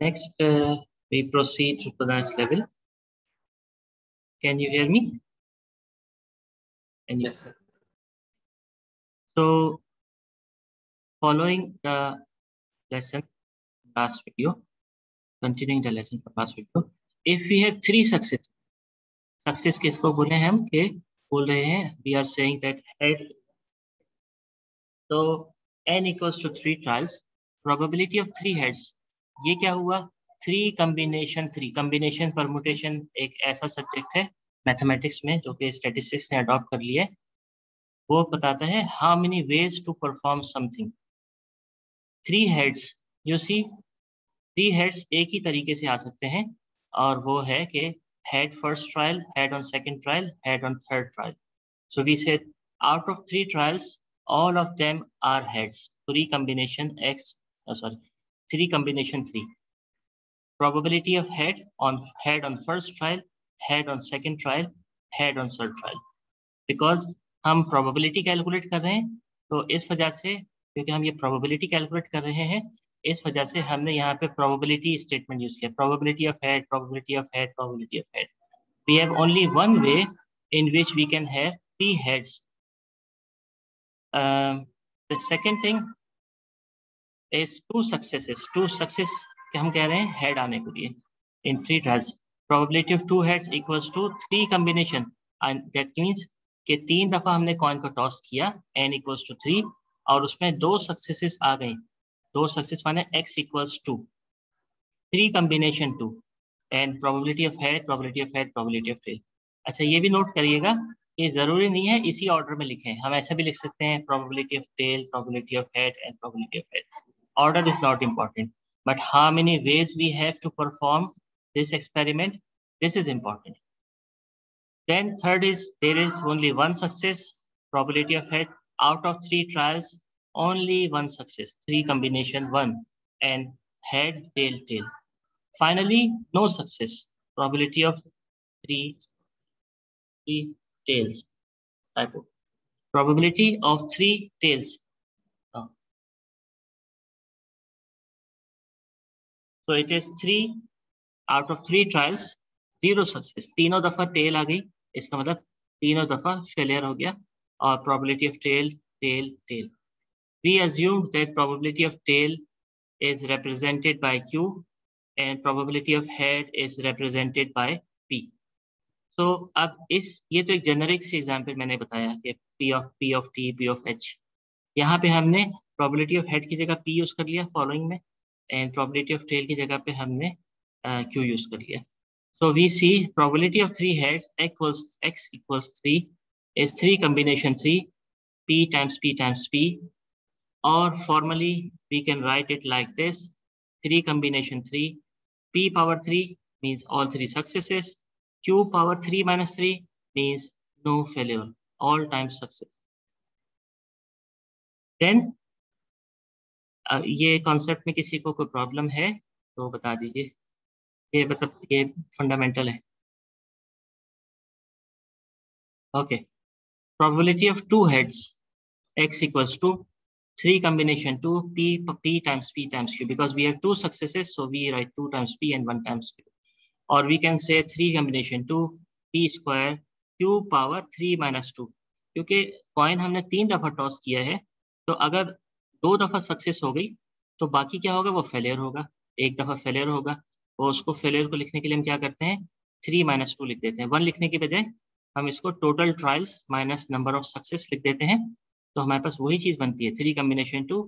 Next, we proceed to the next level. Can you hear me? Yes, sir. So, following the lesson last video, continuing the lesson from last video, if we have three success किसको बोले हैं हम के बोल रहे हैं, we are saying that head. So n equals to 3 trials, probability of 3 heads. ये क्या हुआ? 3 combination permutation एक ऐसा सब्जेक्ट है मैथमेटिक्स में जो कि स्टैटिस्टिक्स ने अडॉप्ट कर लिया है. वो बताता है how many ways to perform something. 3 heads, you see, 3 heads एक ही तरीके से आ सकते हैं और वो है कि head first trial, head on second trial, head on third trial. So we said out of 3 trials, all of them are heads. 3 combination 3. Probability of head on first trial, head on second trial, head on third trial. Because हम probability calculate कर रहे हैं, तो इस वजह से क्योंकि हम ये probability calculate कर रहे हैं, इस वजह से हमने यहाँ पे probability statement use किया. Probability of head, probability of head, probability of head. We have only one way in which we can have 3 heads. The second thing is 2 successes. 2 success हम कह रहे हैं head आने के लिए in 3 trials. Probability of 2 heads equals to 3 combination, and that means कि 3 दफा हमने कॉइन को टॉस किया n equals to 3 और उसमें 2 सक्सेसेस आ गई. 2 सक्सेस माने x equals to 3 combination 2 and probability of head, probability of head, probability of tail. अच्छा ये भी नोट करिएगा, ये जरूरी नहीं है इसी ऑर्डर में लिखें, हम ऐसे भी लिख सकते हैं probability of tail, probability of head and probability of head. Order is not important, but how many ways we have to perform this experiment, this is important. Then third is there is only one success, probability of head. Out of 3 trials, only one success, 3 combination 1 and head, tail, tail. Finally, no success, probability of 3 tails. Typo. Probability of 3 tails. So it is 3 out of 3 trials, 0 success. तीनों दफा tail आ गई, इसका मतलब तीनों दफा failure हो गया. और probability of tail, tail, tail. We assumed that probability of tail is represented by Q and probability of head is represented by P. So अब ये तो एक जेनरिक सी एग्जाम्पल मैंने बताया कि P of T, P of H. यहाँ पे हमने probability of head की जगह P यूज कर लिया फॉलोइंग में and probability of tail की जगह पे हमने Q यूज कर लिया. So we see probability of 3 heads x equals 3 is 3 combination 3 P times P times P, or formally we can write it like this: 3 combination 3 P power 3 means all 3 successes, Q power 3 minus 3 means no failure, all times success. Then ये concept में किसी को कोई problem है तो बता दीजिए, ये मतलब ये फंडामेंटल है. Okay. Probability of 2 heads x equals to 3 combination 2 P times P times Q, because we have 2 successes, so we write 2 times P and 1 times Q. Or we can say 3 combination 2 P square Q power 3 minus 2, क्योंकि coin हमने 3 दफा toss किया है तो अगर 2 दफ़ा success हो गई तो बाकी क्या होगा, वो फेलियर होगा। एक दफ़ा फेलियर होगा, और उसको फेलियर को लिखने के लिए हम क्या करते हैं, 3 - 2 लिख देते हैं। 1 लिखने के बजाय हम इसको total trials minus number of success लिख देते हैं। तो हमारे पास वही चीज़ बनती है, 3 combination 2,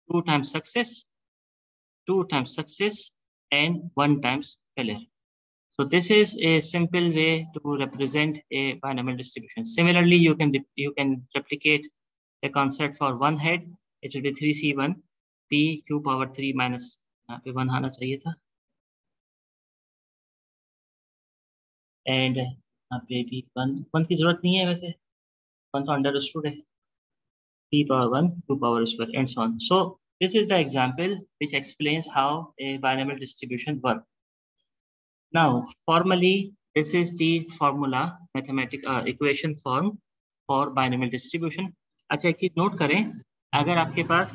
2 times success, 2 times success, and 1 times failure. So this is a simple way to represent a binomial distribution. Similarly, you can replicate the concept for one head. It will be 3c1 p q power 3 minus, यहाँ पे 1 आना चाहिए था, and यहाँ पे भी 1 की जरूरत नहीं है, वैसे 1 तो अंडरस्टूड है, p power 1 q power square and so on. So this is the example which explains how a binomial distribution works. Now, formally, this is the formula, mathematical equation form for binomial distribution. अच्छा, एक चीज note करें, अगर आपके पास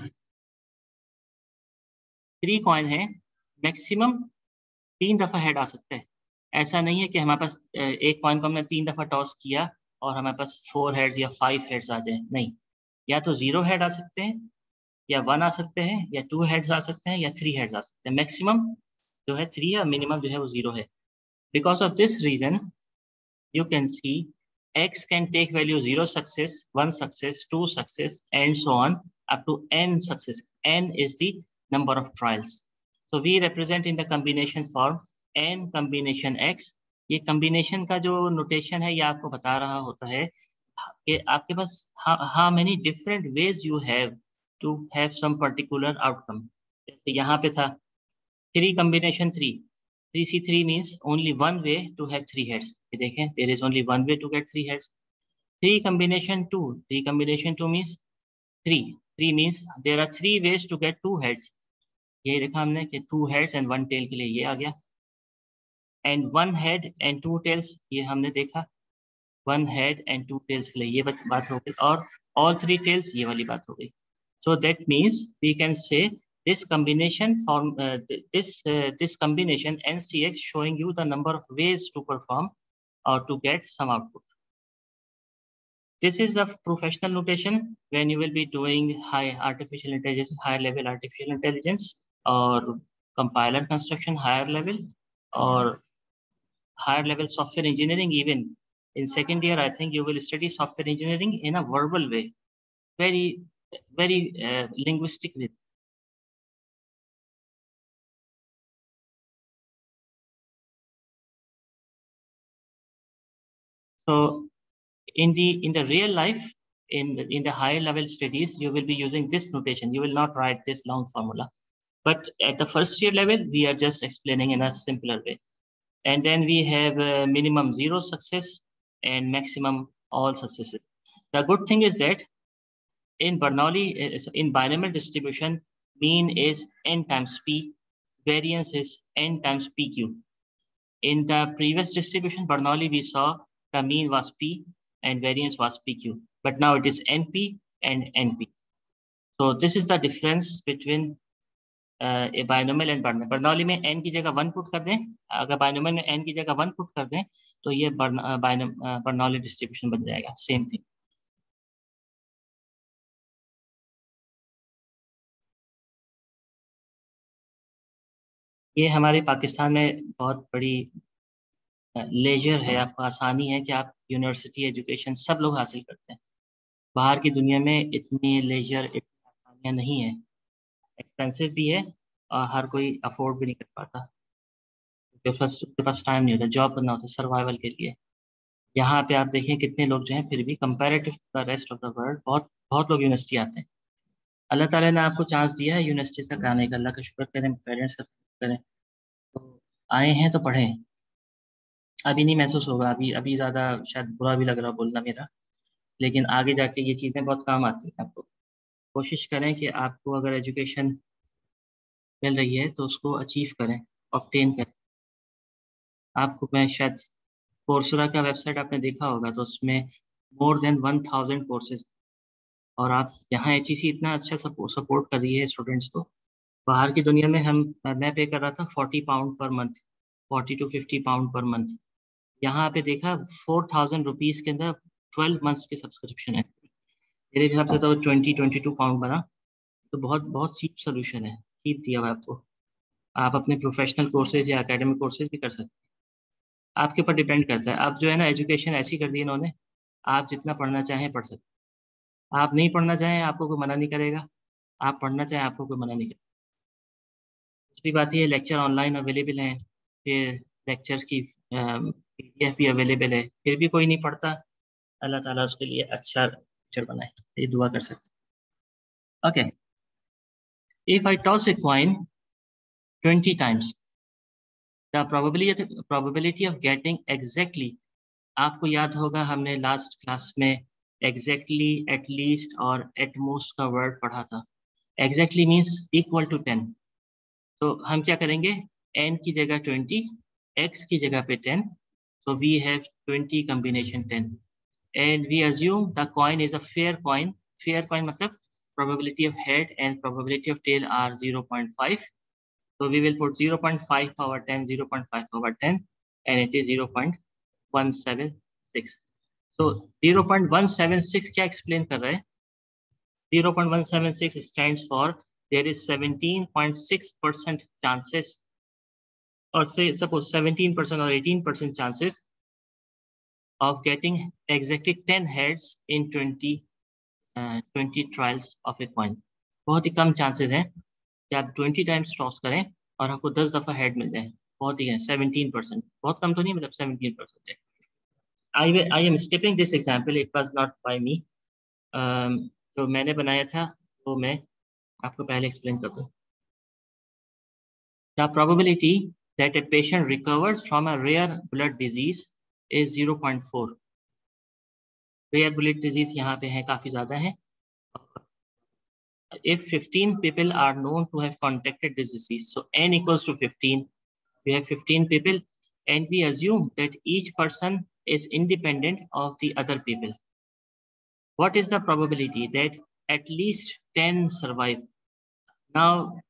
3 coin है, maximum 3 दफा head आ सकता है। ऐसा नहीं है कि हमारे पास एक कॉइन को हमने 3 दफा टॉस किया और हमारे पास 4 हेड्स या 5 हेड्स आ जाए, नहीं। या तो 0 हेड आ सकते हैं, या 1 आ सकते हैं, या 2 हेड्स आ सकते हैं, या 3 हेड्स आ सकते हैं। मैक्सिमम जो है 3 है, मिनिमम जो है वो 0 है। Because of this reason, you can see x can take value 0 success, 1 success, 2 success, and so on up to n success. N is the number of trials. So we represent in the combination form n combination x. ये combination का जो notation है, ये आपको बता रहा होता है कि आपके पास how many different ways you have to have some particular outcome. जैसे यहाँ पे था 3 combination 3. 3c3 means only one way to have 3 heads. ये देखें, there is only one way to get 3 heads. 3 combination 2. 3 combination 2 means 3. 3 means there are 3 ways to get 2 heads. ये देखा हमने कि 2 heads and 1 tail के लिए ये आ गया. And 1 head and 2 tails, ये हमने देखा 1 head and 2 tails के लिए ये बात हो गई, और all 3 tails ये वाली बात हो गई. So that means we can say this combination form this combination NCX showing you the number of ways to perform or to get some output. This is a professional notation when you will be doing high artificial intelligence, higher level artificial intelligence, or compiler construction higher level, or higher level software engineering. Even in second year, I think you will study software engineering in a verbal way, very linguistic way. So in the real life, in the higher level studies, you will be using this notation. You will not write this long formula. But at the first year level, we are just explaining in a simpler way. And then we have minimum 0 success and maximum all successes. The good thing is that in Bernoulli, in binomial distribution, mean is n times p, variance is n times pq. In the previous distribution, Bernoulli, we saw the mean was p and variance was pq, but now it is np and np. So this is the difference between a binomial and Bernoulli. Bernoulli में n की जगह 1 put कर दें, अगर binomial में n की जगह 1 put कर दें तो ये Bernoulli distribution बन जाएगा, same thing. ये हमारे पाकिस्तान में बहुत बड़ी लेजर है, आपको आसानी है कि आप यूनिवर्सिटी एजुकेशन सब लोग हासिल करते हैं। बाहर की दुनिया में इतनी लेजर, इतनी आसानियाँ नहीं है, एक्सपेंसिव भी है और हर कोई अफोर्ड भी नहीं कर पाता, फर्स्ट के पास टाइम नहीं होता, जॉब करना होता है सर्वाइवल के लिए। यहाँ पे आप देखें कितने लोग जो हैं, फिर भी comparative the rest of the world बहुत बहुत लोग यूनिवर्सिटी आते हैं। अल्लाह ताला ने आपको चांस दिया है यूनिवर्सिटी तक आने का, अल्लाह का शुक्र करें, पेरेंट्स का करें, तो आए हैं तो पढ़ें। अभी नहीं महसूस होगा, अभी अभी ज़्यादा शायद बुरा भी लग रहा बोलना मेरा, लेकिन आगे जाके ये चीज़ें बहुत काम आती हैं आपको। कोशिश करें कि आपको अगर एजुकेशन मिल रही है तो उसको अचीव करें, ऑब्टेन करें। आपको मैं शायद कोर्सरा का वेबसाइट आपने देखा होगा, तो उसमें मोर देन 1000 कोर्सेज, और आप यहाँ HEC इतना अच्छा सपोर्ट कर रही है स्टूडेंट्स को। बाहर की दुनिया में मैं पे कर रहा था 40 pound per month, 40 to 50 pound per month. यहाँ पे देखा 4000 रुपीज़ के अंदर 12 मंथ्स की सब्सक्रिप्शन है। मेरे हिसाब से तो 22 काउंट बना, तो बहुत चीप सोल्यूशन है, चीप दिया हुआ आपको। आप अपने प्रोफेशनल कोर्सेज या एकेडमिक कोर्सेज भी कर सकते हैं, आपके ऊपर डिपेंड करता है। अब जो है ना, एजुकेशन ऐसी कर दी इन्होंने, आप जितना पढ़ना चाहें पढ़ सकते हैं, आप नहीं पढ़ना चाहें आपको कोई मना नहीं करेगा, आप पढ़ना चाहें आपको कोई मना नहीं करेगा। दूसरी बात ये, लेक्चर ऑनलाइन अवेलेबल हैं, फिर लेक्चर्स की PDF भी अवेलेबल है, फिर भी कोई नहीं पढ़ता। अल्लाह ताला उसके लिए अच्छा लेक्चर बनाए, ये दुआ कर सकते हैं। Okay, if I toss a coin 20 times, the probability of getting exactly, आपको याद होगा हमने लास्ट क्लास में एग्जैक्टली, एटलीस्ट और एटमोस्ट का वर्ड पढ़ा था। एग्जैक्टली मीन्स इक्वल टू 10, तो हम क्या करेंगे, n की जगह 20, x की जगह पे 10, so we have 20 combination 10, and we assume the coin is a fair coin. Fair coin मतलब probability of head and probability of tail are 0.5, so we will put 0.5 power 10, 0.5 power 10, and it is 0.176. so 0.176 क्या explain कर रहा है? 0.176 stands for there is 17.6% chances, or say suppose 17% or 18% chances of getting exactly 10 heads in 20 trials of a coin. बहुत ही कम chances हैं कि आप 20 times toss करें और आपको 10 दफा हेड मिल जाए, बहुत ही है। 17%, बहुत कम तो नहीं, मतलब 17% है। I am skipping this example, it was not by me, जो मैंने बनाया था वो मैं आपको पहले एक्सप्लेन कर दूं। The probability that a patient recovers from a rare blood disease is 0.4. Rare blood disease यहाँ पे है, काफी ज्यादा है। If 15 people are known to have contacted this disease, so n equals to 15. We have 15 people, and we assume that each person is independent of the other people. What is the probability that at least 10 survive? Now,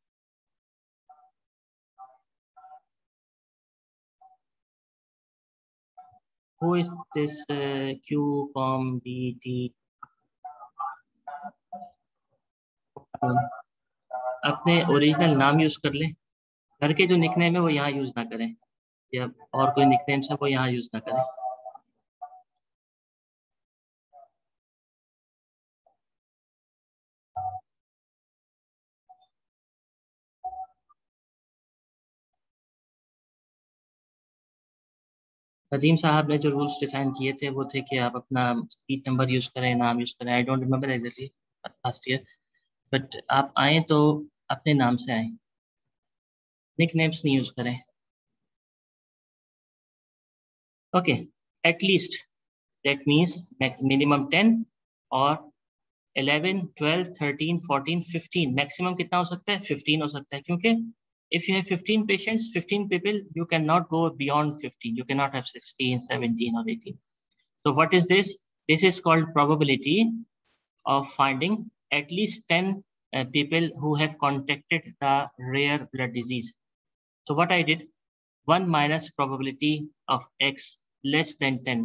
who is this Q, Com, B, T? अपने original नाम use कर लें, घर के जो nickname है वो यहाँ यूज ना करें, या और कोई निकनेम है वो यहाँ यूज ना करें। नदीम साहब ने जो रूल्स डिजाइन किए थे वो थे कि आप अपना सीट नंबर यूज करें, नाम यूज करें। I don't remember exactly last year, but आप आए तो अपने नाम से आए, निक नेम्स नहीं यूज करें। Okay, at least that means minimum 10 और 11, 12, 13, 14, 15, मैक्सिमम कितना हो सकता है? 15 हो सकता है, क्योंकि if you have 15 patients, 15 people, you cannot go beyond 15. You cannot have 16, 17 or 18. So what is this? This is called probability of finding at least 10 people who have contacted the rare blood disease. So what I did, 1 minus probability of x less than 10.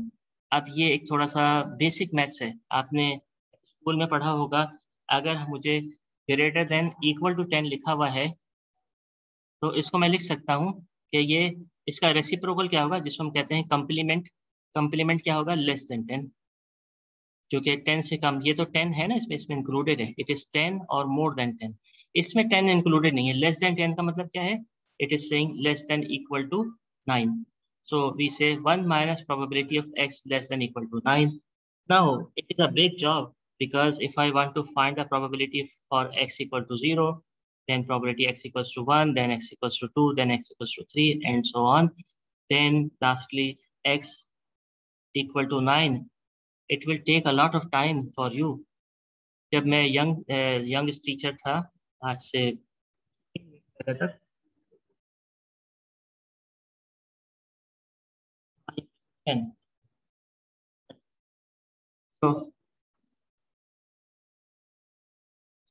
अब ये एक थोड़ा सा basic maths है, आपने school में पढ़ा होगा। अगर मुझे ग्रेटर देन इक्वल टू 10 लिखा हुआ है तो इसको मैं लिख सकता हूँ कि ये इसका रेसिप्रोकल क्या होगा, जिसको हम कहते हैं कंप्लीमेंट। कंप्लीमेंट क्या होगा? लेस देन 10, जो कि 10 से कम। ये तो 10 है ना, इसमें इंक्लूडेड है, इट इज 10 और मोर देन 10। इसमें 10 इंक्लूडेड नहीं है। लेस देन 10 का मतलब क्या है? It is saying less than equal to 9। So we say 1 minus probability of x less than equal to 9. Now it is a big job, because if I want to find the probability for x equal to 0, then probability x equals to 1, then x equals to 2, then x equals to 3, and so on. Then lastly x equal to 9. It will take a lot of time for you. जब मैं young teacher था, आज से तक,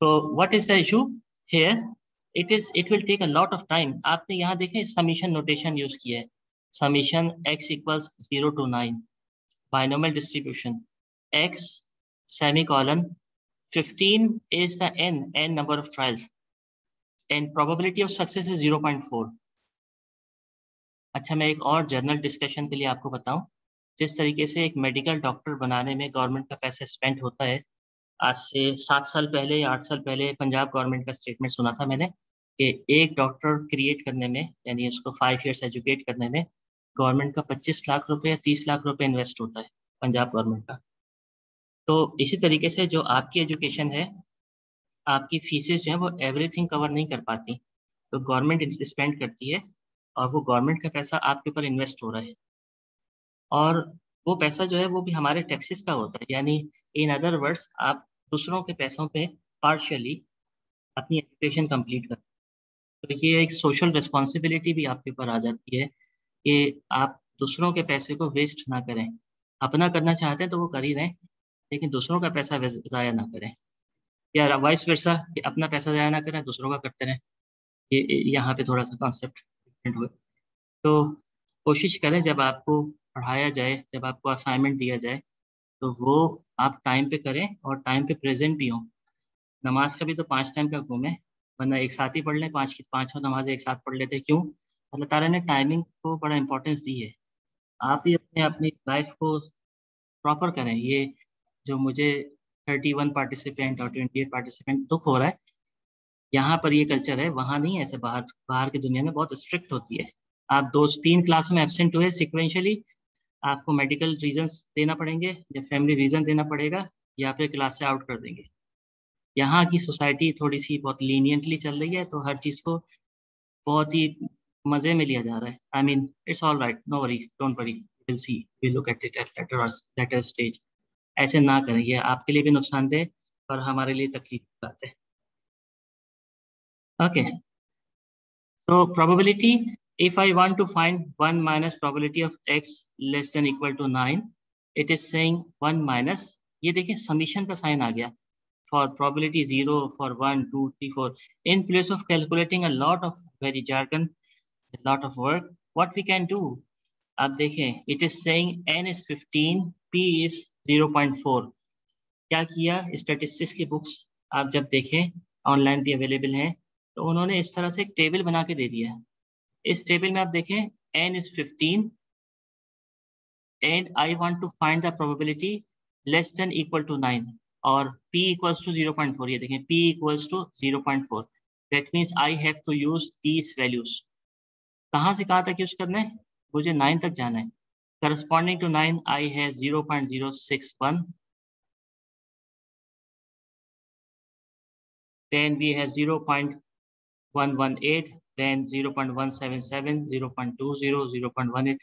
so what is the issue here? It will take a lot of time. आपने यहाँ देखें summation notation use किया है, summation x equals 0 to 9, binomial distribution x semicolon 15 is the n number of trials and probability of success is 0.4. अच्छा, मैं एक और general discussion के लिए आपको बताऊं, जिस तरीके से एक मेडिकल डॉक्टर बनाने में गवर्नमेंट का पैसा स्पेंड होता है, आज से 7 साल पहले या 8 साल पहले पंजाब गवर्नमेंट का स्टेटमेंट सुना था मैंने कि एक डॉक्टर क्रिएट करने में, यानी उसको 5 ईयर्स एजुकेट करने में गवर्नमेंट का 25 लाख रुपए या 30 लाख रुपए इन्वेस्ट होता है, पंजाब गवर्नमेंट का। तो इसी तरीके से जो आपकी एजुकेशन है, आपकी फीसेस जो है वो एवरीथिंग कवर नहीं कर पाती, तो गवर्नमेंट स्पेंड करती है और वो गवर्नमेंट का पैसा आपके ऊपर इन्वेस्ट हो रहा है, और वो पैसा जो है वो भी हमारे टैक्सेस का होता है। यानी इन अदर वर्ड्स, आप दूसरों के पैसों पे पार्शियली अपनी एजुकेशन कंप्लीट कर, तो ये एक सोशल रिस्पॉन्सिबिलिटी भी आपके ऊपर आ जाती है कि आप दूसरों के पैसे को वेस्ट ना करें। अपना करना चाहते हैं तो वो कर ही रहे, लेकिन दूसरों का पैसा ज़ाया ना करें, या वाइस वर्सा कि अपना पैसा ज़ाया ना करें, दूसरों का करते रहें। ये यहाँ पे थोड़ा सा कॉन्सेप्ट डिफरेंट हुआ। तो कोशिश करें जब आपको पढ़ाया जाए, जब आपको असाइनमेंट दिया जाए, तो वो आप टाइम पे करें और टाइम पे प्रेजेंट भी हों। नमाज का भी तो 5 टाइम का हुक्म है, वरना एक साथ ही पढ़ लें, 5 की 5 नमाज एक साथ पढ़ लेते। क्यों? अल्लाह ताला ने टाइमिंग को बड़ा इंपॉर्टेंस दी है। आप भी अपनी लाइफ को प्रॉपर करें। ये जो मुझे 31 पार्टिसिपेंट और 28 पार्टिसिपेंट दुख हो रहा है, यहाँ पर ये कल्चर है, वहाँ नहीं है ऐसे। बाहर बाहर की दुनिया में बहुत स्ट्रिक्ट होती है। आप 2-3 क्लास में एब्सेंट हुए सिक्वेंशली, आपको मेडिकल रीजंस देना पड़ेंगे या फैमिली रीजन देना पड़ेगा, या फिर क्लास से आउट कर देंगे। यहाँ की सोसाइटी थोड़ी सी बहुत लीनियंटली चल रही है, तो हर चीज़ को बहुत ही मज़े में लिया जा रहा है। I mean it's all right, no worry, don't worry, will see, will look at it at later stage. ऐसे ना करें, ये आपके लिए भी नुकसानदेह और हमारे लिए तकलीफ की बात है। Okay, so probability, if I want to find 1 minus probability of x less than equal to 9, it is saying 1 minus, ये देखिए समीशन का साइन आ गया, for probability 0, for 1, 2, 3, 4. In place of calculating a lot of very jargon, a lot of work, what we can do, आप देखें, it is saying n is 15, p is 0.4. क्या किया, statistics की books आप जब देखें, ऑनलाइन भी अवेलेबल हैं, तो उन्होंने इस तरह से एक टेबल बना के दे दिया है। इस टेबल में आप देखें n is 15 and I want to find the probability less than equal to 9 और p equals to 0.4. ये देखें p equals to 0.4. That means I have to use these values. कहाँ से कहाँ तक यूज करना है? मुझे 9 तक जाना है। Corresponding to 9 I have 0.061. Then we have 0.118, then 0.177, 0.20, 0.18.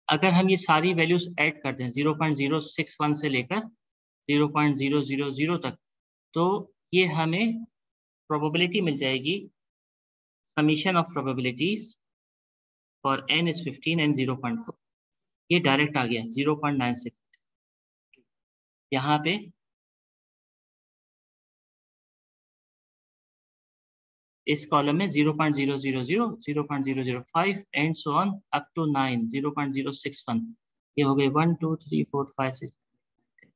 अगर हम ये सारी वैल्यूज ऐड करते हैं 0.061 से लेकर 0.000 तक, तो ये हमें प्रोबेबिलिटी मिल जाएगी, summation of probabilities for n is 15 and 0.4. ये डायरेक्ट आ गया 0.96। यहाँ पे इस कॉलम में 0.000, 0.005 and so on up to 9, 0.061। ये हो गए 1, 2, 3, 4, 5, 6,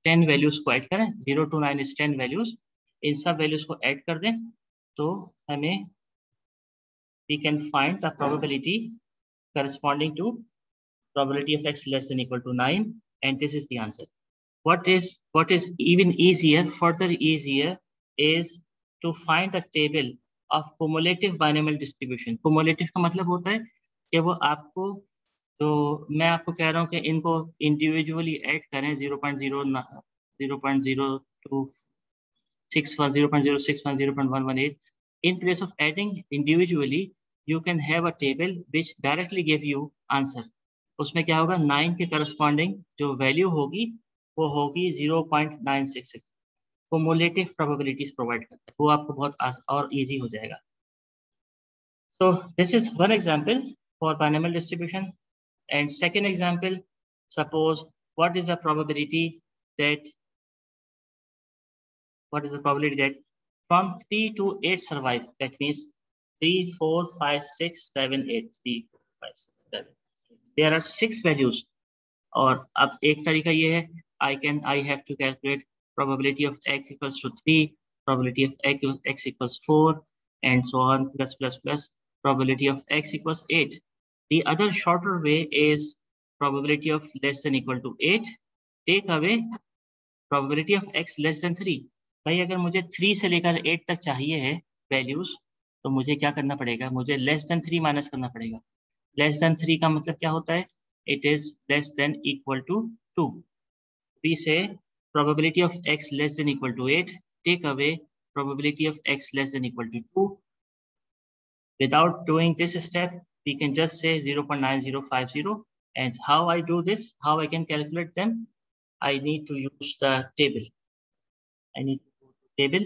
10 वैल्यूज को ऐड करें। 0 to 9 is 10 वैल्यूज। इन सब वैल्यूज को ऐड कर दें तो हमें we can find the probability corresponding to probability of x less than equal to 9, and this is the answer. What is even easier, further easier, is to find the table of cumulative binomial distribution. Cumulative का मतलब होता है कि वो आपको, तो मैं आपको कह रहा हूँ कि इनको इंडिविजुअली ऐड करें 0.0, 0.0261, 0.061, 0.118. In place of adding individually, you can have a table which directly give you answer. उसमें क्या होगा, 9 के करस्पॉन्डिंग जो वैल्यू होगी वो होगी 0.966। cumulative probabilities प्रोवाइड करता है, वो आपको बहुत और इजी हो जाएगा। So this is one example for binomial distribution. And second example, suppose what is the probability that from 3 to 8 survive? That means 3, 4, 5, 6, 7, 8. 3, 4, 5, 6, 7. There are 6 values. और अब एक तरीका ये है, I have to calculate probability of x equals to 3, probability of x equals 4, and so on, plus, probability of x equals 8. The other shorter way is probability of less than equal to 8, take away probability of x less than 3. भाई अगर मुझे 3 से लेकर 8 तक चाहिए है values, तो मुझे क्या करना पड़ेगा, मुझे लेस देन 3 माइनस करना पड़ेगा. लेस देन 3 का मतलब क्या होता है, it is less than equal to 2. We say probability of x less than equal to 8, take away probability of x less than equal to 2. Without doing this step, we can just say 0.9050. And how I do this, how I can calculate them, I need to use the table. I need to go to table.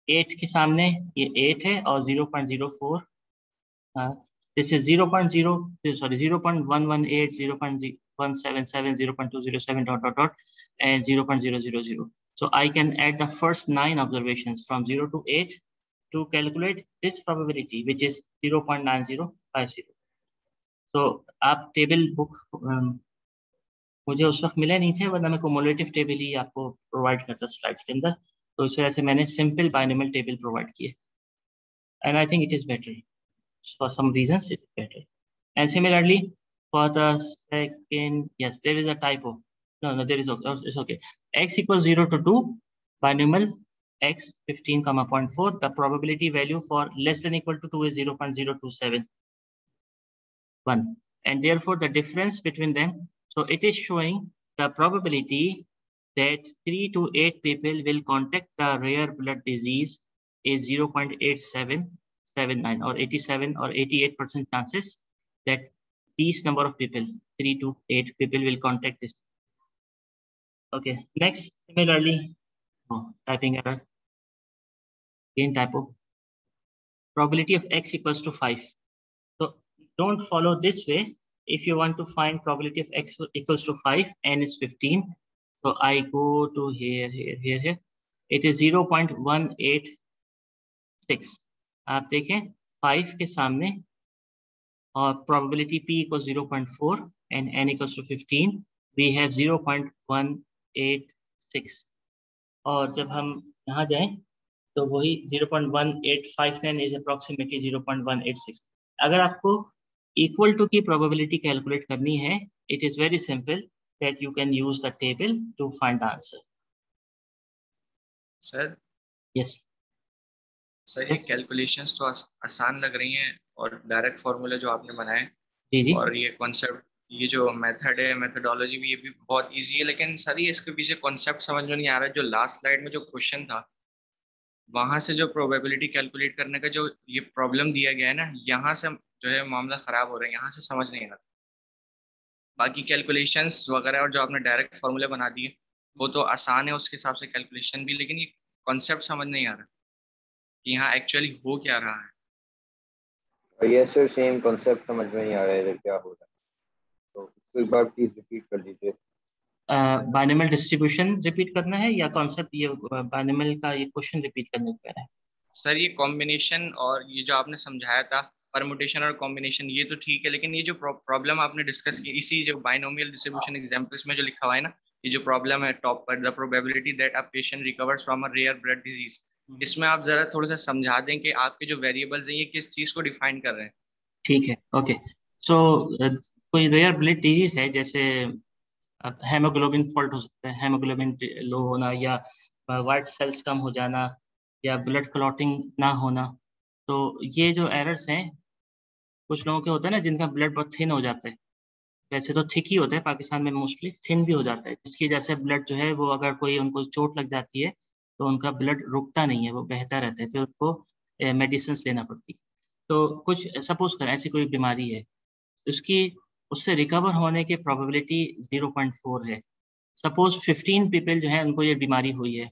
8 के सामने ये 8 है और 0.04. This is 0.118, 0.177, 0.207 ... and 0.000. So I can add the first 9 observations from 0 to 8 to calculate this probability, which is 0.9050. So आप table book मुझे उस वक्त मिले नहीं थे, वरना मैं cumulative टेबल ही आपको प्रोवाइड करता स्लाइड्स के अंदर. तो इस वजह से मैंने सिंपल बाइनोमियल टेबल प्रोवाइड किए, and I think it is better. For some reasons it is better. And similarly for the second, yes, there is a typo. No, there is it's okay. X equals 0 to 2, binomial x 15, 0.4. The probability value for less than equal to 2 is 0.0271, and therefore the difference between them. So it is showing the probability that 3 to 8 people will contract the rare blood disease is 0.8779, or 87 or 88% chances that these number of people, 3 to 8 people, will contract this. Okay, next, similarly, typing error, again typo, probability of x equals to 5. So don't follow this way. If you want to find probability of x equals to 5, n is 15. So I go to here. It is 0.186. आप देखें 5 के सामने और probability p equals 0.4 and n equals to 15. We have 0.186. और जब हम यहाँ जाएं तो वही 0.1859 is approximately 0.186. अगर आपको equal to की probability calculate करनी है, it is very simple that you can use the table to find the answer. Sir? Yes. Sir ये कैलकुलेशंस तो आसान लग रही हैं, और डायरेक्ट फॉर्मूला जो आपने बनाए, जी, और ये कॉन्सेप्ट, ये जो मेथड है, मेथोडोलॉजी भी, ये भी बहुत इजी है. लेकिन सर ये इसके पीछे कॉन्सेप्ट समझ में नहीं आ रहा. जो लास्ट स्लाइड में जो क्वेश्चन था, वहां से जो प्रोबेबिलिटी कैलकुलेट करने का जो ये प्रॉब्लम दिया गया है ना, यहाँ से जो है मामला खराब हो रहा है. यहाँ से समझ नहीं आ रहा. बाकी कैलकुलेशंस वगैरह और जो आपने डायरेक्ट फॉर्मूले बना दिए वो तो आसान है, उसके हिसाब से कैलकुलेशन भी, लेकिन ये कॉन्सेप्ट समझ नहीं आ रहा कि यहाँ एक्चुअली हो क्या रहा है. ये सर सेम कॉन्सेप्ट समझ में नहीं आ रहा है इधर क्या हो रहा है, तो एक बार प्लीज रिपीट कर दीजिए. बाइनोमियल डिस्ट्रीब्यूशन रिपीट करना है या कॉन्सेप्ट, ये बाइनोमियल का ये क्वेश्चन रिपीट करने को कह रहा है? सर ये कॉम्बिनेशन और ये जो आपने समझाया था, परमुटेशन और कॉम्बिनेशन, ये तो ठीक है, लेकिन ये जो प्रॉब्लम आपने डिस्कस की, इसी जो बाइनोमियल डिस्ट्रीब्यूशन एग्जांपल्स में जो लिखा हुआ है ना, ये जो प्रॉब्लम है टॉप पर, the probability that a patient recovers from a rare blood disease, इसमें आप जरा थोड़ा सा समझा दें कि आपके जो वेरिएबल्स हैं ये किस चीज को डिफाइन कर रहे हैं. ठीक है, ओके. सो कोई रेयर ब्लड डिजीज है, जैसे हेमोग्लोबिन फॉल्ट हो सकता है, हेमोग्लोबिन लो होना, या वाइट सेल्स कम हो जाना, या ब्लड क्लॉटिंग ना होना. तो ये जो एरर्स हैं, कुछ लोगों के होते हैं ना जिनका ब्लड बहुत थिन हो जाता है. वैसे तो थिक ही होता है, पाकिस्तान में मोस्टली थिन भी हो जाता है, जिसकी वजह से ब्लड जो है वो, अगर कोई उनको चोट लग जाती है तो उनका ब्लड रुकता नहीं है, वो बहता रहता है, फिर उनको मेडिसिन लेना पड़ती है. तो कुछ सपोज करें ऐसी कोई बीमारी है, उसकी उससे रिकवर होने की प्रोबेबिलिटी 0.4 है. सपोज 15 पीपल जो है उनको ये बीमारी हुई है.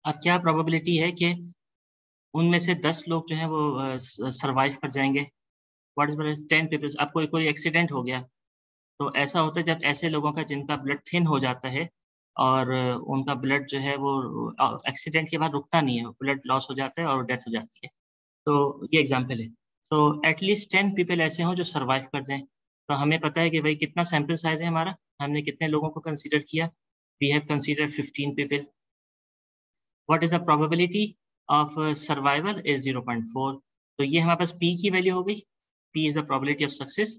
अब क्या प्रोबेबिलिटी है कि उनमें से 10 लोग जो है वो सरवाइव कर जाएंगे. What is 10 peoples. अब कोई एक्सीडेंट हो गया, तो ऐसा होता है जब ऐसे लोगों का जिनका ब्लड थिन हो जाता है और उनका ब्लड जो है वो एक्सीडेंट के बाद रुकता नहीं है, ब्लड लॉस हो जाता है और डेथ हो जाती है. तो ये एग्जांपल है. तो एटलीस्ट 10 पीपल ऐसे हों जो सरवाइव कर जाएं. तो हमें पता है कि भाई कितना सैंपल साइज है हमारा, हमने कितने लोगों को कंसीडर किया. we have considered 15 people. What is the probability of survival is 0.4. तो ये हमारे पास P की वैल्यू हो गई, P is the probability of success,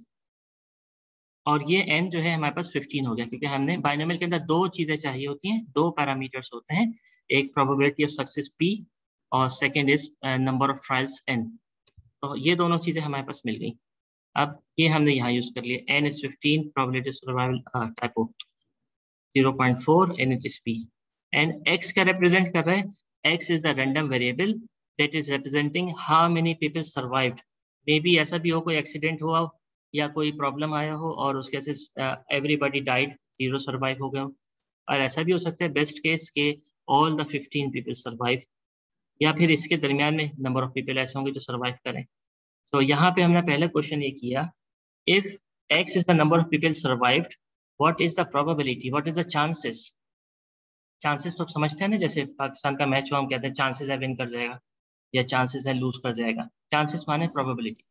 और ये N जो है हमारे पास 15 हो गया, क्योंकि हमने बाइनोमियल के अंदर दो चीजें चाहिए होती हैं, दो पैरामीटर्स होते हैं, एक probability of success P और second is number of trials N. तो ये दोनों चीजें हमारे पास मिल गई. अब ये हमने यहाँ यूज कर लिया, N is 15, probability of survival typo 0.4, and it is P. And X क्या represent कर रहा है? X is the random variable that is representing how many people survived. Maybe ऐसा भी हो कोई एक्सीडेंट हुआ हो या कोई प्रॉब्लम आया हो और उसके से everybody died, 0 survive हो गया हो, और ऐसा भी हो सकता है बेस्ट केस के all the 15 people survive, या फिर इसके दरमियान में नंबर ऑफ पीपल ऐसे होंगे जो सर्वाइव करें. तो यहाँ पे हमने पहला क्वेश्चन ये किया, if X is the number of people survived, what is the probability, what is the chances. Chances तो समझते हैं ना, जैसे पाकिस्तान का मैच हो हम कहते हैं चांसेस है विन कर जाएगा या चांसेस है लूज कर जाएगा. चांसेस माने प्रोबेबिलिटी.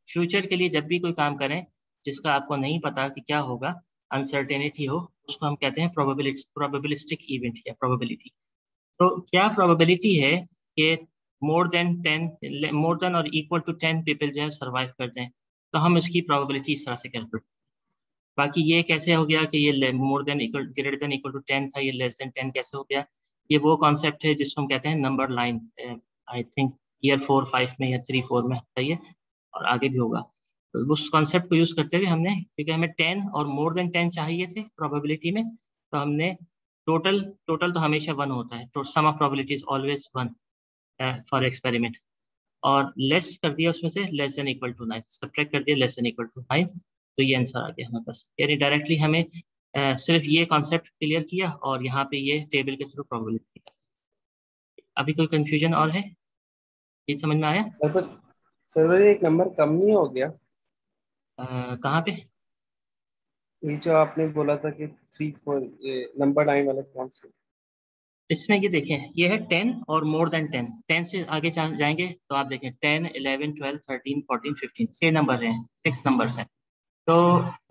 फ्यूचर के लिए जब भी कोई काम करें जिसका आपको नहीं पता कि क्या होगा, अनसर्टेनिटी हो, उसको हम कहते हैं प्रोबेबिलिस्टिक इवेंट या प्रोबेबिलिटी. तो क्या प्रोबेबिलिटी है कि मोर देन और इक्वल टू 10 पीपल जो है सर्वाइव कर जाएं, तो हम इसकी प्रोबेबिलिटी इस तरह से कैलकुलेट. बाकी ये कैसे हो गया कि ये more than equal greater than equal to 10 था, ये लेस देन 10 कैसे हो गया? ये वो कॉन्सेप्ट है जिसको हम कहते हैं number line. I think year 4-5 में या 3-4 में होता है और आगे भी होगा. तो उस कॉन्सेप्ट को यूज करते हुए हमने, क्योंकि हमें 10 और मोर देन 10 चाहिए थे प्रोबेबिलिटी में, तो हमने टोटल तो हमेशा 1 होता है, तो sum of probability is always 1 for experiment, और लेस कर दिया उसमें से less than equal to 9, subtract कर दिया लेस देन इक्वल टू 5, तो ये आंसर आ गया हमारे पास. यानी डायरेक्टली हमें सिर्फ ये कॉन्सेप्ट क्लियर किया और यहाँ पे ये टेबल के थ्रू प्रोबेबिलिटी. अभी कोई कंफ्यूजन और है? ये समझ में आया? सर एक नंबर कम नहीं हो गया? कहाँ पे? ये जो आपने बोला था कि 3-4 नंबर लाइन वाला कौन सा? इसमें ये देखें, ये है 10 और मोर देन 10. 10 से आगे जाएंगे तो आप देखें 10, 11, 12, 13, 14, 15 6 नंबर हैं, 6 नंबर्स हैं. तो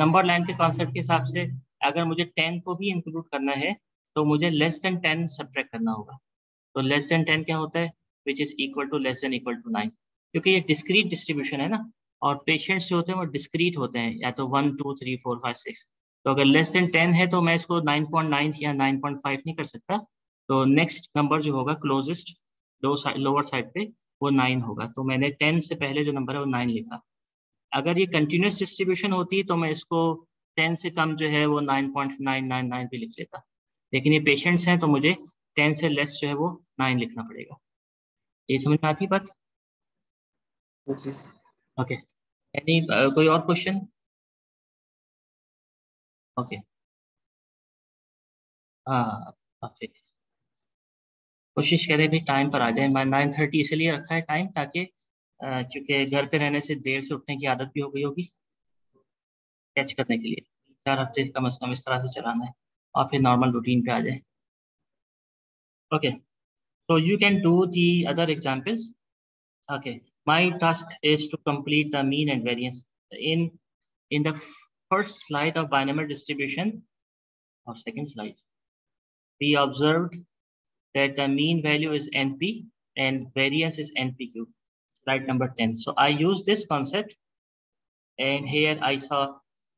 नंबर लाइन के कॉन्सेप्ट के हिसाब से अगर मुझे 10 को भी इंक्लूड करना है तो मुझे लेस देन 10 सब्ट्रैक्ट करना होगा. तो लेस देन 10 क्या होता है? Which is equal to less than equal to 9, क्योंकि ये डिस्क्रीट डिस्ट्रीब्यूशन है ना, और पेशेंट्स जो होते हैं वो डिस्क्रीट होते हैं, या तो 1, 2, 3, 4, 5, 6. तो अगर लेस देन 10 है तो मैं इसको 9.9 या 9.5 नहीं कर सकता. तो नेक्स्ट नंबर जो होगा क्लोजेस्ट लोअर साइड पे वो 9 होगा. तो मैंने 10 से पहले जो नंबर है वो 9 लिखा. अगर ये कंटिन्यूस डिस्ट्रीब्यूशन होती तो मैं इसको 10 से कम जो है वो 9.999 भी लिख लेता, लेकिन ये पेशेंट्स हैं तो मुझे 10 से लेस जो है वो 9 लिखना पड़ेगा. ये समझ में आती बात? ओके. एनी कोई और क्वेश्चन? ओके. हाँ, कोशिश करें भी टाइम पर आ जाए. मैं 9:30 इसलिए रखा है टाइम, ताकि चूंकि घर पे रहने से देर से उठने की आदत भी हो गई होगी, कैच करने के लिए 4 हफ्ते कम से कम इस तरह से चलाना है और फिर नॉर्मल रूटीन पे आ जाए. Okay, so you can do the other examples. Okay, my task is to complete the mean and variance. In the first slide of binomial distribution, or second slide, we observed that the mean value is NP and variance is NPQ. Slide number 10. So I use this concept, and here I saw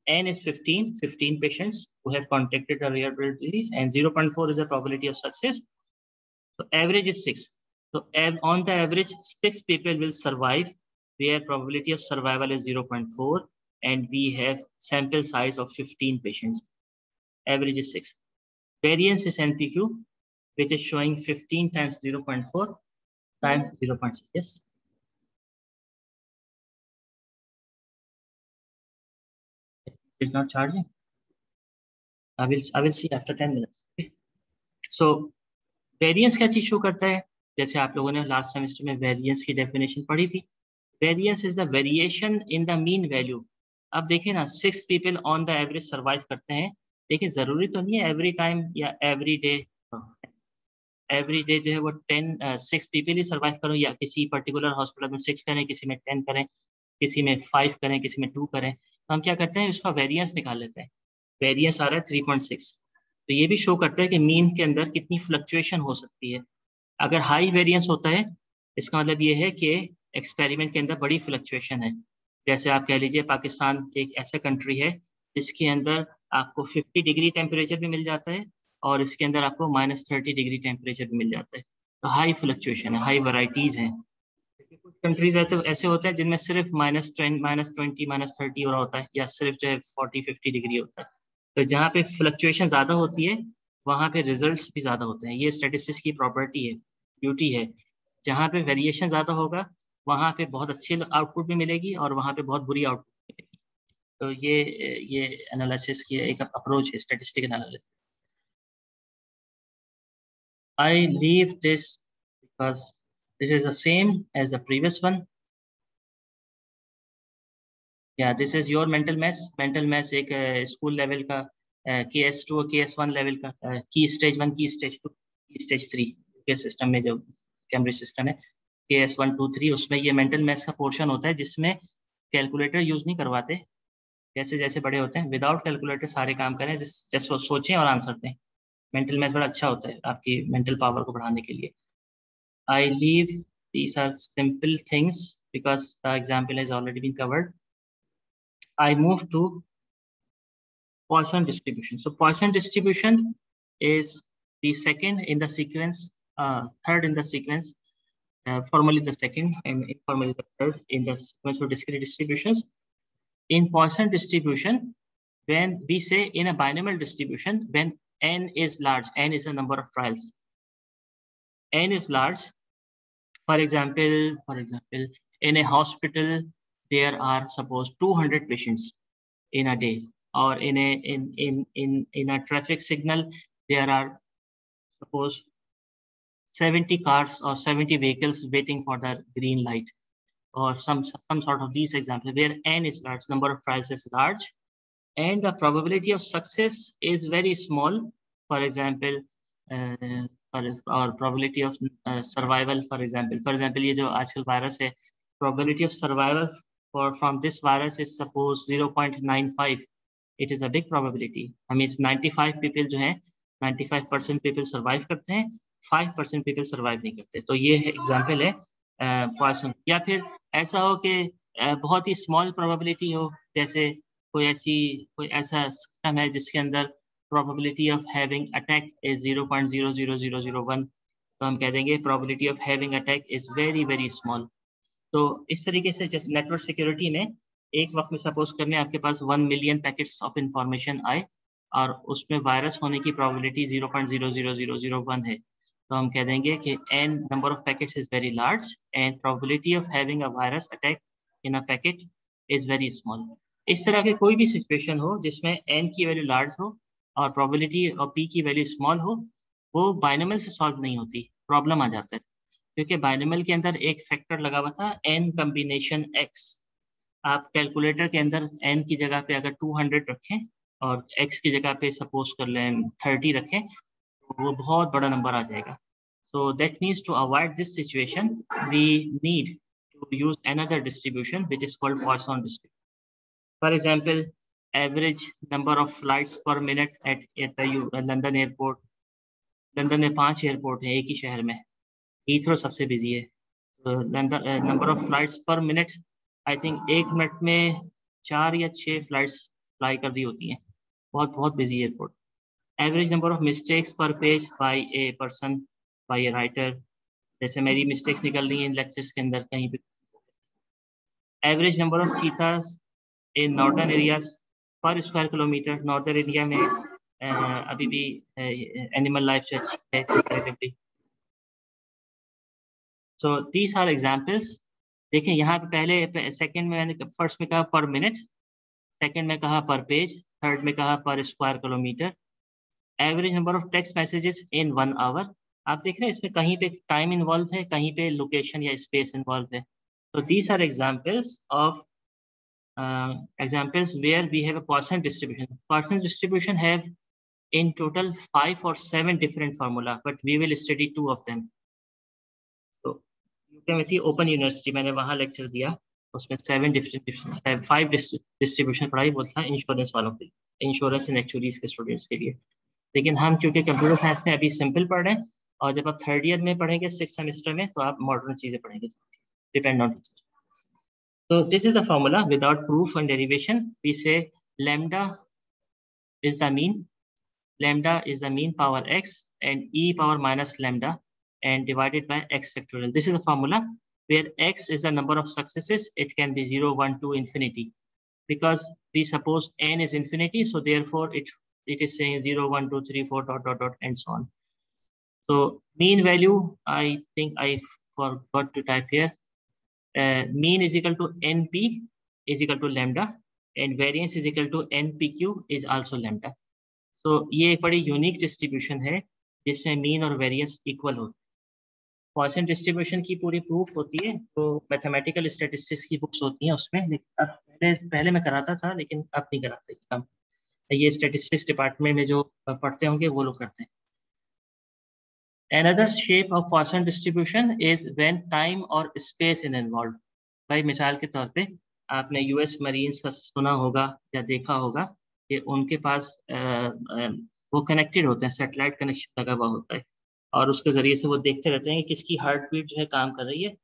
N is 15 patients who have contracted a rare blood disease, and 0.4 is the probability of success. So average is 6. So on the average, 6 people will survive, where probability of survival is 0.4, and we have sample size of 15 patients. Average is 6. Variance is NPQ, which is showing 15 times 0.4 times 0.6. Yes. It's not charging. I will see after 10 minutes. Okay. So variance क्या चीज show करता है? जैसे आप लोगों ने last semester में variance की डेफिनेशन पढ़ी थी. Variance is the variation in the mean value. अब देखिए ना, 6 people on the average survive करते हैं, लेकिन जरूरी तो नहीं है एवरी टाइम या एवरी डे जो है वो 6 पीपल ही सर्वाइव करो, या किसी पर्टिकुलर हॉस्पिटल में 6 करें, किसी में 10 करें, किसी में 5 करें, किसी में 2 करें. तो हम क्या करते हैं, उसका वेरिएंस निकाल लेते हैं. वेरिएंस आ रहा है 3.6. तो ये भी शो करता है कि मीन के अंदर कितनी फ्लक्चुएशन हो सकती है। अगर हाई वेरिएंस होता है इसका मतलब ये है कि एक्सपेरिमेंट के अंदर बड़ी फ्लक्चुएशन है। जैसे आप कह लीजिए पाकिस्तान एक ऐसा कंट्री है जिसके अंदर आपको 50 डिग्री टेम्परेचर भी मिल जाता है और इसके अंदर आपको -30 डिग्री टेम्परेचर भी मिल जाता है। तो हाई फ्लक्चुएशन है, हाई वैरायटीज हैं। कुछ कंट्रीज ऐसे होते हैं जिनमें सिर्फ -20 -30 हो रहा होता है, या सिर्फ जो है 40-50 डिग्री होता है। तो जहाँ पे फ्लक्चुएशन ज़्यादा होती है वहाँ पे रिजल्ट्स भी ज़्यादा होते हैं। ये स्टैटिस्टिक्स की प्रॉपर्टी है, ब्यूटी है। जहाँ पे वेरिएशन ज़्यादा होगा वहाँ पे बहुत अच्छी आउटपुट भी मिलेगी और वहाँ पे बहुत बुरी आउटपुट मिलेगी। तो ये एनालिसिस की एक अप्रोच है, statistic analysis. I leave this because this is the same as the previous one. Yeah, this is your mental mess. Mental mess एक स्कूल लेवल का KS2 और KS1 लेवल का, की स्टेज 1, की स्टेज 2, की स्टेज 3 के system में जो कैम्ब्रिज सिस्टम है KS1, 2, 3, उसमें ये मेंटल मैथ्स का पोर्शन होता है जिसमें कैलकुलेटर यूज नहीं करवाते। जैसे जैसे बड़े होते हैं विदाउट कैलकुलेटर सारे काम करें, जैसे सोचें और आंसर दें। मेंटल मैथ्स बड़ा अच्छा होता है आपकी मेंटल पावर को बढ़ाने के लिए। I leave these are simple things because the example has already been covered. I move to Poisson distribution. So Poisson distribution is the second in the sequence, third in the sequence, formally the second and informally the third in the sequence of discrete distributions. In Poisson distribution, when we say in a binomial distribution, when n is large, n is the number of trials. N is large. For example, in a hospital, there are suppose 200 patients in a day, or in a traffic signal, there are suppose 70 cars or 70 vehicles waiting for the green light, or some sort of these examples where n is large, number of trials is large, and the probability of success is very small. For example, or probability of survival, for example ये जो आजकल virus है, probability of survival from this virus is suppose 0.95. It is a big probability. हमें 95 people जो हैं 95% people survive करते हैं, 5% people survive नहीं करते। तो ये एग्जाम्पल है पॉइसन। या फिर ऐसा हो कि बहुत ही स्मॉल प्रोबेबिलिटी हो, जैसे कोई ऐसा सिस्टम है जिसके अंदर probability of having attack is 0.00001, तो हम कह देंगे probability of having attack is very very small. तो इस तरीके से जैसे नेटवर्क सिक्योरिटी में एक वक्त में सपोज करने आपके पास 1 मिलियन पैकेट्स ऑफ इंफॉर्मेशन आए और उसमें वायरस होने की प्रोबेबिलिटी 0.00001 है, तो हम कह देंगे कि n number of packets is very large and probability of having a virus attack in a packet is very small. इस तरह के कोई भी सिचुएशन हो जिसमें n की वैल्यू लार्ज हो और प्रोबेबिलिटी और p की वैल्यू स्मॉल हो, वो बाइनोमियल से सॉल्व नहीं होती, प्रॉब्लम आ जाता है। क्योंकि बाइनोमियल के अंदर एक फैक्टर लगा हुआ था n कॉम्बिनेशन x। आप कैलकुलेटर के अंदर n की जगह पे अगर 200 रखें और x की जगह पे सपोज कर लें 30 रखें, तो वो बहुत बड़ा नंबर आ जाएगा। So that means to avoid this situation, we need to use another distribution which is called Poisson distribution. For example, average number of flights per minute at the London airport. London में 5 airport हैं एक ही शहर में, Heathrow सबसे busy है। Number of flights पर minute, I think 1 minute में 4 या 6 फ्लाइट्स फ्लाई कर दी होती हैं, बहुत busy airport. Average number of mistakes per page by a person, by a writer, जैसे मेरी मिस्टेक्स निकल रही हैं इन लेक्चर्स के अंदर कहीं पे। Average number of cheetahs in northern areas per square kilometre, northern area में अभी भी एनिमल लाइफ जो अच्छी है comparatively. So these are examples. देखें यहाँ पे पहले सेकंड में मैंने फर्स्ट में कहा पर मिनट, सेकंड में कहा पर पेज, थर्ड में कहा पर square kilometre. Average number of text messages in 1 hour. आप देख रहे हैं इसमें कहीं पे टाइम इन्वॉल्व है, कहीं पे लोकेशन या स्पेस इन्वॉल्व है। तो these are examples of examples where we have a Poisson distribution. Poisson distribution have in total 5 or 7 different formula, but we will study 2 of them. So UK में थी open university, मैंने वहाँ lecture दिया, उसमें 5 distribution पढ़ाई, बोलता insurance वालों के लिए, इंश्योरेंस एंड एक्चुअरीज के स्टूडेंट्स के लिए। लेकिन हम चूंकि कंप्यूटर साइंस में अभी सिंपल पढ़ रहे हैं, और जब आप थर्ड ईयर में पढ़ेंगे 6th सेमेस्टर में, तो आप मॉडर्न चीजें पढ़ेंगे, depend on teacher. So this is the formula without proof and derivation. We say lambda is the mean. Lambda is the mean power x and e power minus lambda and divided by x factorial. This is the formula where x is the number of successes. It can be 0, 1, 2, infinity. Because we suppose n is infinity, so therefore it is saying 0, 1, 2, 3, 4, dot, dot, dot, and so on. So mean value, I think I forgot to type here. Mean is equal to np is equal to lambda and variance is equal to npq is also lambda. So ये एक बड़ी unique distribution है जिसमें mean और variance equal होते हैं. Poisson distribution की पूरी प्रूफ होती है तो मैथमेटिकल स्टैटिस्टिक्स की बुक्स होती हैं उसमें, लेकिन अब पहले मैं कराता था लेकिन अब नहीं कराते काम. ये स्टैटिस्टिक्स डिपार्टमेंट में जो पढ़ते होंगे वो लोग करते हैं. Another shape of Poisson distribution is when time or space is involved. भाई मिसाल के तौर पे आपने यूएस मरीन्स का सुना होगा या देखा होगा कि उनके पास वो कनेक्टेड होते हैं, सैटेलाइट कनेक्शन लगा हुआ होता है और उसके जरिए से वो देखते रहते हैं कि किसकी हार्ट बीट जो है काम कर रही है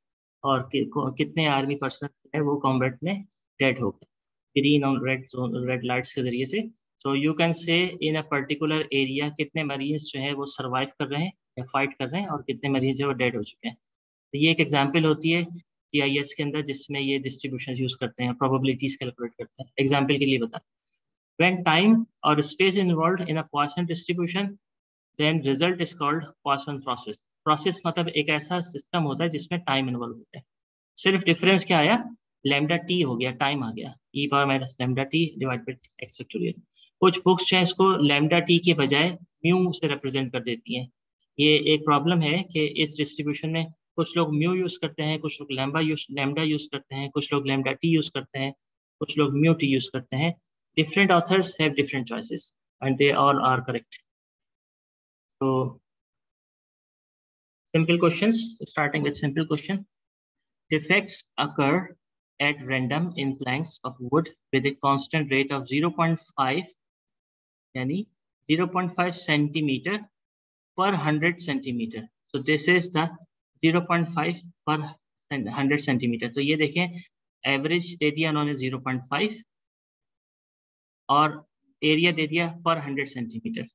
और कितने आर्मी पर्सन है वो कॉम्बैट में डेड हो गए, ग्रीन और रेड लाइट्स के जरिए से. So you can say in a particular area कितने मरीन्स जो है वो सर्वाइव कर रहे हैं या फाइट कर रहे हैं और कितने मरीज जो है वो डेड हो चुके हैं. तो ये एक एग्जांपल होती है GIS के अंदर जिसमें ये डिस्ट्रीब्यूशन यूज करते हैं, प्रोबेबिलिटीज कैलकुलेट करते हैं. एग्जांपल के लिए बता, व्हेन टाइम और space involved in a Poisson distribution then result is called Poisson process. Process मतलब एक ऐसा सिस्टम होता है जिसमें टाइम इन्वॉल्व होता है. सिर्फ डिफरेंस क्या आया, लैम्डा टी हो गया, टाइम आ गया, e power minus lambda T divide by x factorial. कुछ बुक्स जो है इसको लैम्डा टी के बजाय म्यू से रिप्रेजेंट कर देती हैं. ये एक प्रॉब्लम है कि इस डिस्ट्रीब्यूशन में कुछ लोग म्यू यूज करते हैं, कुछ लोग लैम्डा यूज करते हैं, कुछ लोग लैम्डा टी यूज करते हैं, कुछ लोग म्यू टी यूज करते हैं. Different authors have different choices and they all are correct. So simple questions, starting with simple question. Defects occur at random in planks of wood with a constant rate of 0.5 yani 0.5 centimeter per 100 centimeter. So this is the 0.5 per 100 centimeter. तो ये देखें average दे दिया उन्होंने 0.5 और area दे दिया पर 100 centimetre.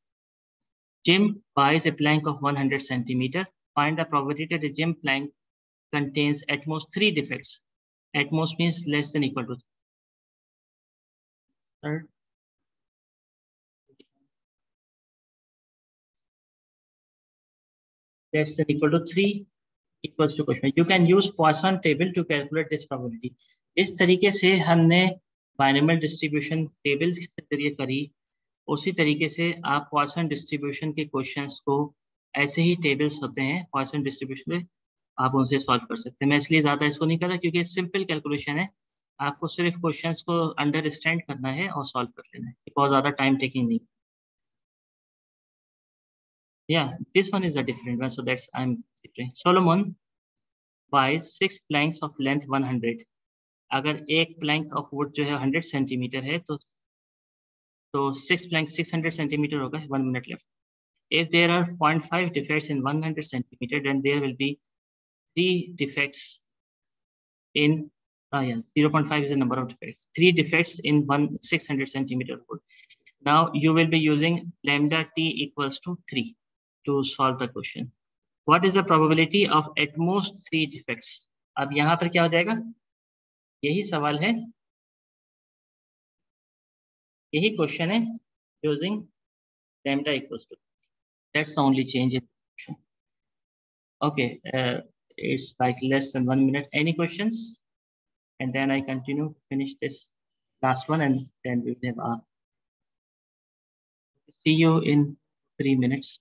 Jim buys a plank of 100 centimeter. Find the probability that the Jim plank contains at most 3 defects. At most means less than equal to. Third. Less than equal to 3 equals to question. You can use Poisson table to calculate this probability. इस तरीके से हमने binomial distribution tables के जरिए करी, उसी तरीके से आप पॉइसन डिस्ट्रीब्यूशन के क्वेश्चंस को ऐसे ही टेबल्स होते हैं पॉइसन डिस्ट्रीब्यूशन में, आप उनसे सॉल्व कर सकते हैं. मैं इसलिए ज़्यादा इसको नहीं कर रहा क्योंकि सिंपल कैलकुलेशन है, आपको सिर्फ क्वेश्चंस को अंडरस्टैंड करना है और सॉल्व कर लेना है, बहुत ज़्यादा टाइम टेकिंग नहीं. Yeah, this one is a different one, so that's I'm considering. Solomon buys 6 planks of length 100. अगर एक plank of wood जो है 100 सेंटीमीटर है तो 6 planks 600 सेंटीमीटर होगा. 1 minute left. If there are 0.5 defects in 100 centimeter, then there will be 3 defects in 0.5 is the number of defects. 3 defects in 600 centimeter wood. Now you will be using lambda t equals to 3 to solve the question. What is the probability of at most 3 defects? अब यहाँ पर क्या हो जाएगा, यही सवाल है, यही क्वेश्चन है, using lambda equals to. That's the only change in the question. Okay, it's like less than 1 minute. Any questions? And then I continue, finish this last one, and then we will have see you in 3 minutes.